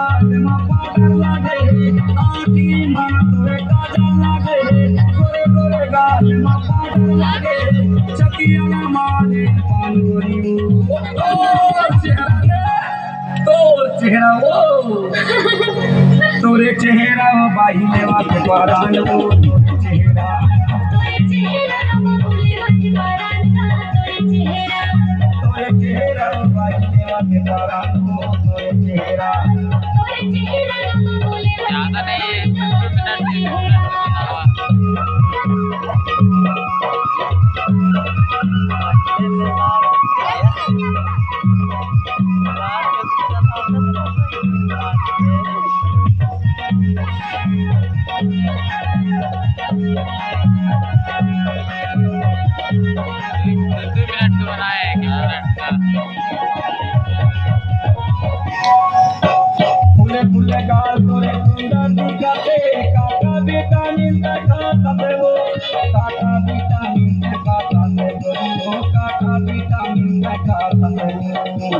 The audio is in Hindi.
गाल में पाउडर लागे आँखी में तोरे काजल लागे गोरे गोरे गाल में पाउडर लागे चकिया में मारे पान गोरी चेहरा वो तोरे चेहरा बाई लेवा के परान वो तोरे चेहरा बाई लेवा के परान वो तोरे चेहरा ज्यादा नहीं 2 मिनट तो बनाए 1 मिनट का फूले फूले गाल तोरे सुंदर दिखते काका विटामिन खाता दे वो काका विटामिन खाता दे वो काका विटामिन खाता दे वो